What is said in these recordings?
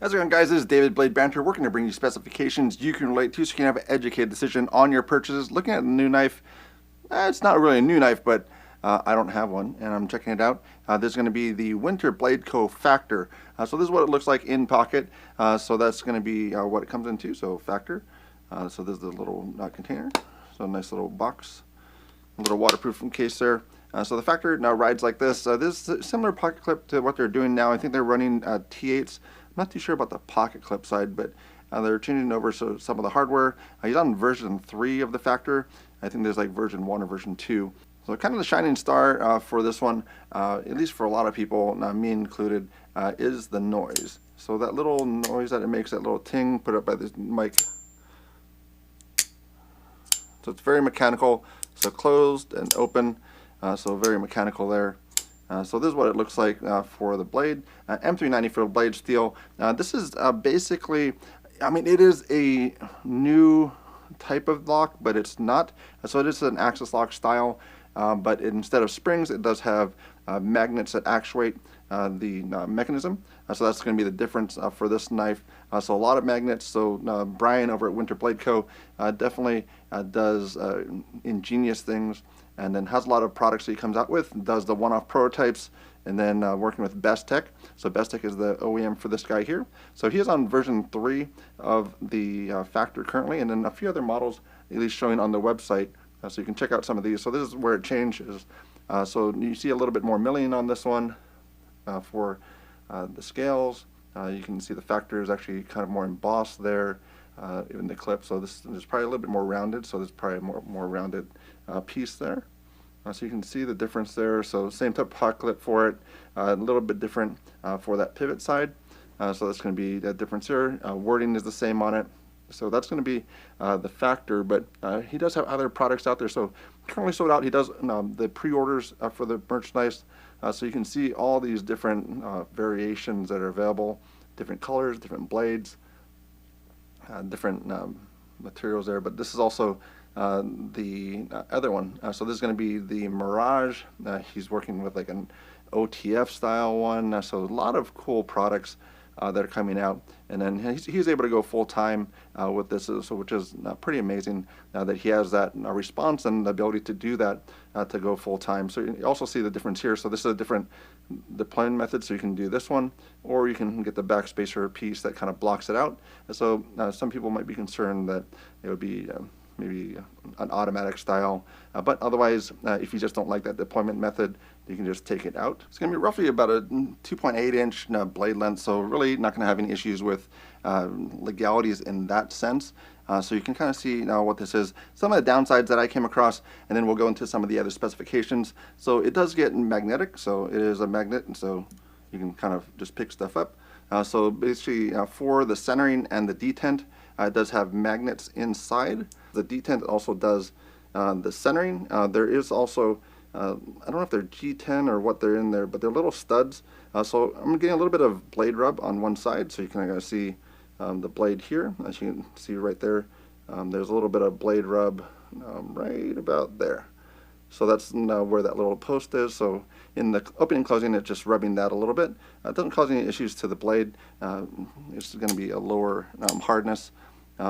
How's it going, guys? This is David Blade Banter, working to bring you specifications you can relate to so you can have an educated decision on your purchases. Looking at the new knife, it's not really a new knife, but I don't have one, and I'm checking it out. This is going to be the Winter Blade Co. Factor. So this is what it looks like in pocket. So that's going to be what it comes into, so Factor. So this is the little container, so a nice little box, a little waterproof case there. So the Factor now rides like this. This is a similar pocket clip to what they're doing now. I think they're running T8s. I'm not too sure about the pocket clip side, but they're changing over so some of the hardware. He's on version 3 of the Factor. I think there's like version 1 or version 2. So kind of the shining star for this one, at least for a lot of people, me included, is the noise. So that little noise that it makes, that little ting put up by this mic. So it's very mechanical, so closed and open, so very mechanical there. So this is what it looks like for the blade. M390 for blade steel. This is basically, I mean, it is a new type of lock, but it's not. So it is an axis lock style, but instead of springs, it does have magnets that actuate the mechanism. So that's going to be the difference for this knife. So a lot of magnets. So Bryan over at Winter Blade Co. Definitely does ingenious things, and then has a lot of products that he comes out with, does the one-off prototypes, and then working with Best Tech. So Best Tech is the OEM for this guy here. So he is on version 3 of the Factor currently, and then a few other models at least showing on the website. So you can check out some of these. So this is where it changes. So you see a little bit more milling on this one for the scales. You can see the Factor is actually kind of more embossed there in the clip. So this is probably a little bit more rounded. So there's probably a more rounded piece there. So you can see the difference there. So same type of hot clip for it, a little bit different for that pivot side. So that's going to be that difference here. Wording is the same on it. So that's going to be the Factor, but he does have other products out there. So currently sold out. He does the pre-orders for the merchandise. So you can see all these different variations that are available, different colors, different blades, different materials there. But this is also the other one. So this is going to be the Mirage. He's working with like an OTF style one. So a lot of cool products that are coming out, and then he's able to go full time with this, so which is pretty amazing that he has that response and the ability to do that to go full time. So you also see the difference here. So this is a different deployment method. So you can do this one, or you can get the backspacer piece that kind of blocks it out. And so some people might be concerned that it would be maybe an automatic style, but otherwise if you just don't like that deployment method, you can just take it out. It's going to be roughly about a 2.8 inch blade length, so really not going to have any issues with legalities in that sense. So you can kind of see now what this is, some of the downsides that I came across, and then we'll go into some of the other specifications. So it does get magnetic, so it is a magnet, and so you can kind of just pick stuff up. So basically for the centering and the detent, it does have magnets inside. The detent also does the centering. There is also, I don't know if they're G10 or what they're in there, but they're little studs. So I'm getting a little bit of blade rub on one side, so you can kind of see the blade here. As you can see right there, there's a little bit of blade rub right about there. So that's where that little post is. So in the opening and closing, it's just rubbing that a little bit. It doesn't cause any issues to the blade. It's going to be a lower hardness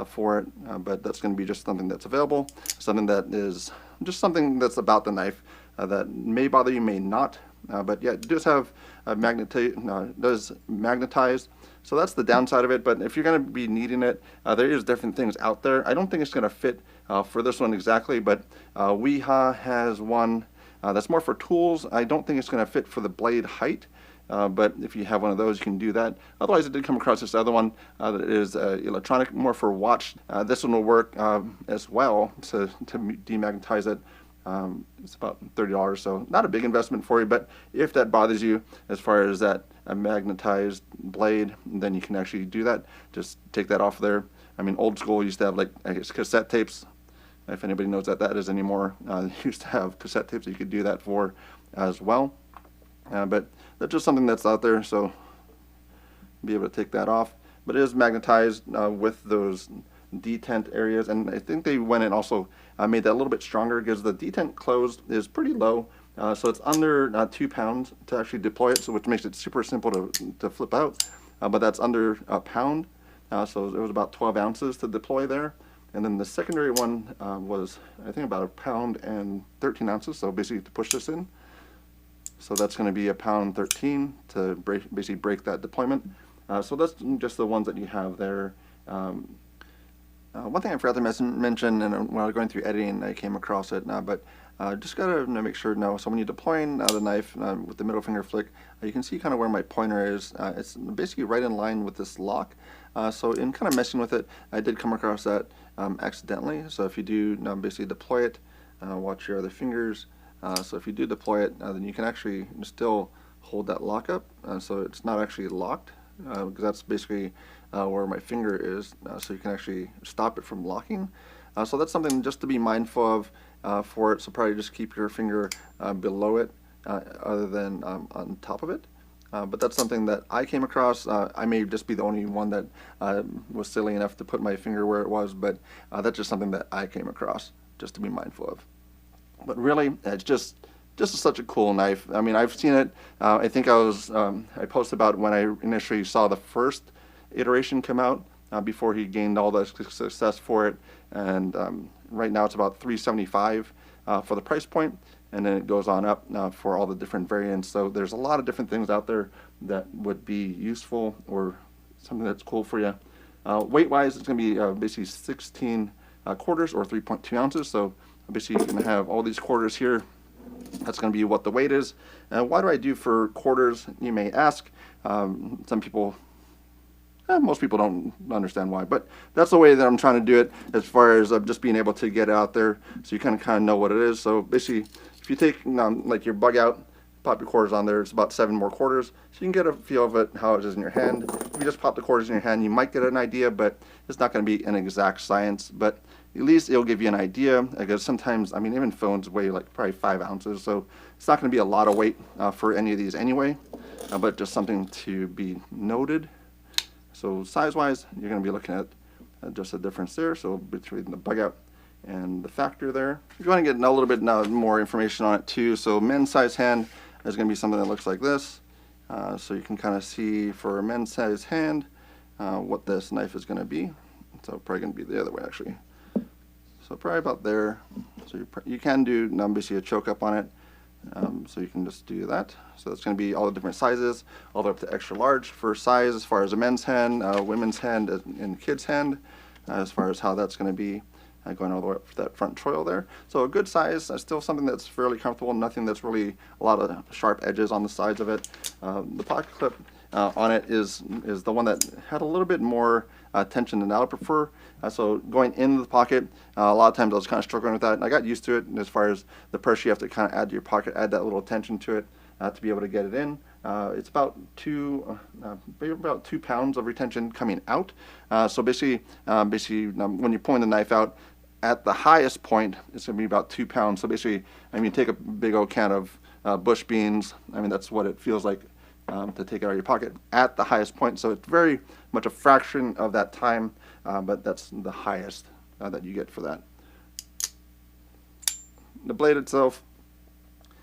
for it, but that's going to be just something that's available, something that is just something that's about the knife that may bother you, may not. But yeah, it does have does magnetize. So that's the downside of it. But if you're going to be needing it, there is different things out there. I don't think it's going to fit for this one exactly, but Weha has one that's more for tools. I don't think it's going to fit for the blade height. But if you have one of those, you can do that. Otherwise, I did come across this other one that is electronic, more for watch. This one will work as well to demagnetize it. It's about $30, so not a big investment for you, but if that bothers you as far as that magnetized blade, then you can actually do that. Just take that off there. I mean, old school used to have, like, I guess, cassette tapes. If anybody knows what that is anymore, used to have cassette tapes that you could do that for as well. But that's just something that's out there, so be able to take that off. But it is magnetized with those detent areas, and I think they went and also made that a little bit stronger because the detent closed is pretty low, so it's under 2 pounds to actually deploy it, so which makes it super simple to flip out. but that's under a pound. So it was about 12 ounces to deploy there. And then the secondary one was, I think, about a pound and 13 ounces, so basically to push this in. So that's going to be a pound 13 to basically break that deployment. So that's just the ones that you have there. One thing I forgot to mention, and when I was going through editing, I came across it, but just got to make sure, so when you're deploying the knife with the middle finger flick, you can see kind of where my pointer is. It's basically right in line with this lock. So in kind of messing with it, I did come across that accidentally. So if you do basically deploy it, watch your other fingers. So if you do deploy it, then you can actually still hold that lock up. So it's not actually locked, because that's basically where my finger is. So you can actually stop it from locking. So that's something just to be mindful of for it. So probably just keep your finger below it other than on top of it. But that's something that I came across. I may just be the only one that was silly enough to put my finger where it was, but that's just something that I came across just to be mindful of. But really, it's just such a cool knife. I mean, I've seen it. I think I posted about when I initially saw the first iteration come out before he gained all the success for it. And right now it's about $375 for the price point, and then it goes on up for all the different variants. So there's a lot of different things out there that would be useful or something that's cool for you. Weight-wise, it's going to be basically 16 quarters or 3.2 ounces. So basically you're going to have all these quarters here. That's going to be what the weight is. Why do I do for quarters, you may ask? Some people, most people don't understand why, but that's the way that I'm trying to do it as far as just being able to get out there so you kind of know what it is. So basically, if you take like your bug out, pop your quarters on there, it's about 7 more quarters, so you can get a feel of it, how it is in your hand. If you just pop the quarters in your hand, you might get an idea, but it's not going to be an exact science, but at least it'll give you an idea, because sometimes, I mean, even phones weigh like probably 5 ounces, so it's not going to be a lot of weight for any of these anyway, but just something to be noted. So size-wise, you're going to be looking at just a difference there, so between the bug out and the factor there. If you want to get a little bit more information on it too, so men's size hand is going to be something that looks like this. So you can kind of see for a men's size hand what this knife is going to be. So probably going to be the other way actually. So probably about there. So you can do basically a choke up on it. So you can just do that. So it's going to be all the different sizes, all the way up to extra large for size as far as a men's hand, women's hand, and kid's hand, as far as how that's going to be going all the way up for that front choil there. So a good size, still something that's fairly comfortable, nothing that's really a lot of sharp edges on the sides of it. The pocket clip on it is the one that had a little bit more tension than I would prefer. So going in the pocket, a lot of times I was kind of struggling with that, and I got used to it as far as the pressure you have to kind of add to your pocket, add that little tension to it to be able to get it in. It's about 2 pounds of retention coming out. So basically when you're pulling the knife out, at the highest point, it's going to be about 2 pounds. So basically, I mean, take a big old can of bush beans. I mean, that's what it feels like to take it out of your pocket at the highest point. So it's very much a fraction of that time, but that's the highest that you get for that. The blade itself,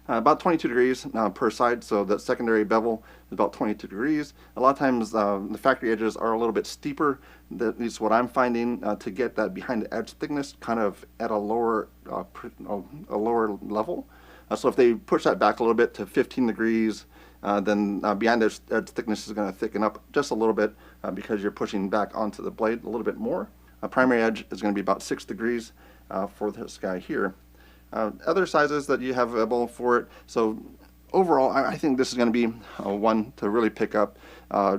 about 22 degrees per side, so the secondary bevel is about 22 degrees. A lot of times the factory edges are a little bit steeper. At least what I'm finding to get that behind the edge thickness kind of at a lower level. So if they push that back a little bit to 15 degrees, then behind the edge thickness is going to thicken up just a little bit because you're pushing back onto the blade a little bit more. Primary edge is going to be about 6 degrees for this guy here. Other sizes that you have available for it. So overall, I think this is going to be one to really pick up,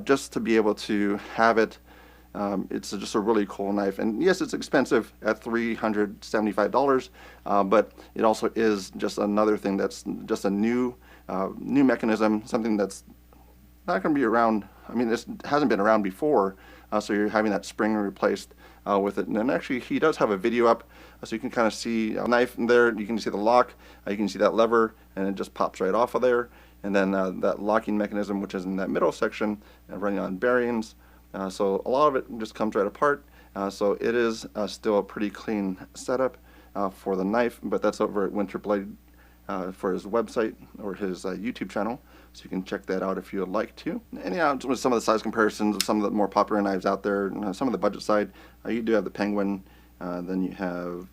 just to be able to have it. It's just a really cool knife, and yes, it's expensive at $375, but it also is just another thing that's just a new mechanism, something that's not going to be around. I mean, this hasn't been around before, so you're having that spring replaced with it. And then actually, he does have a video up, so you can kind of see a knife in there. You can see the lock, you can see that lever, and it just pops right off of there. And then that locking mechanism, which is in that middle section, running on bearings. So a lot of it just comes right apart. So it is still a pretty clean setup for the knife, but that's over at Winterblade for his website or his YouTube channel, so you can check that out if you would like to. And yeah, with some of the size comparisons of some of the more popular knives out there, some of the budget side, you do have the Penguin. Then you have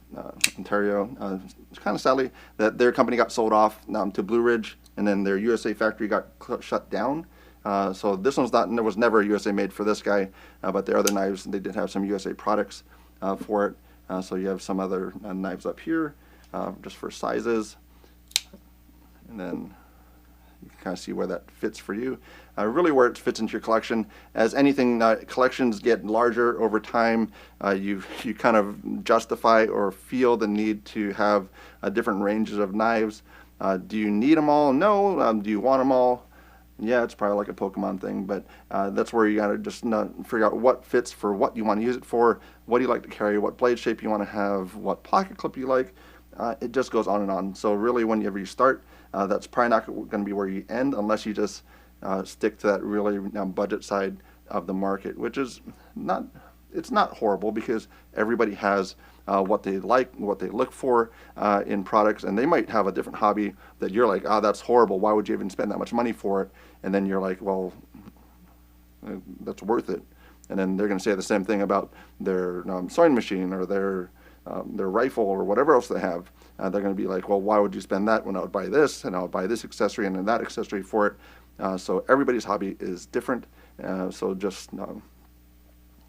Ontario. It's kind of sadly that their company got sold off to Blue Ridge, and then their USA factory got shut down. So this one's not, there was never a USA made for this guy, but their other knives, they did have some USA products for it. So you have some other knives up here just for sizes, and then you can kind of see where that fits for you. Really where it fits into your collection. As anything, collections get larger over time. You kind of justify or feel the need to have different ranges of knives. Do you need them all? No. Do you want them all? Yeah, it's probably like a Pokemon thing, but that's where you gotta just figure out what fits for what you want to use it for, what do you like to carry, what blade shape you want to have, what pocket clip you like. It just goes on and on. So really, whenever you start, that's probably not going to be where you end unless you just stick to that really budget side of the market, which is not, it's not horrible, because everybody has what they like, what they look for in products, and they might have a different hobby that you're like, oh, that's horrible, why would you even spend that much money for it? And then you're like, well, that's worth it. And then they're going to say the same thing about their sewing machine or their rifle or whatever else they have. They're going to be like, well, why would you spend that when I would buy this, and I would buy this accessory and then that accessory for it? So everybody's hobby is different. So just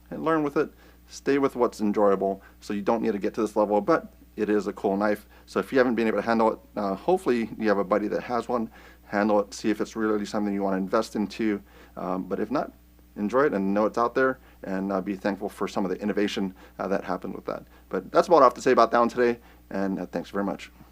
learn with it. Stay with what's enjoyable. So you don't need to get to this level, but it is a cool knife. So if you haven't been able to handle it, hopefully you have a buddy that has one. Handle it. See if it's really something you want to invest into. But if not, enjoy it and know it's out there, and be thankful for some of the innovation that happened with that. But that's about all I have to say about that one today, and thanks very much.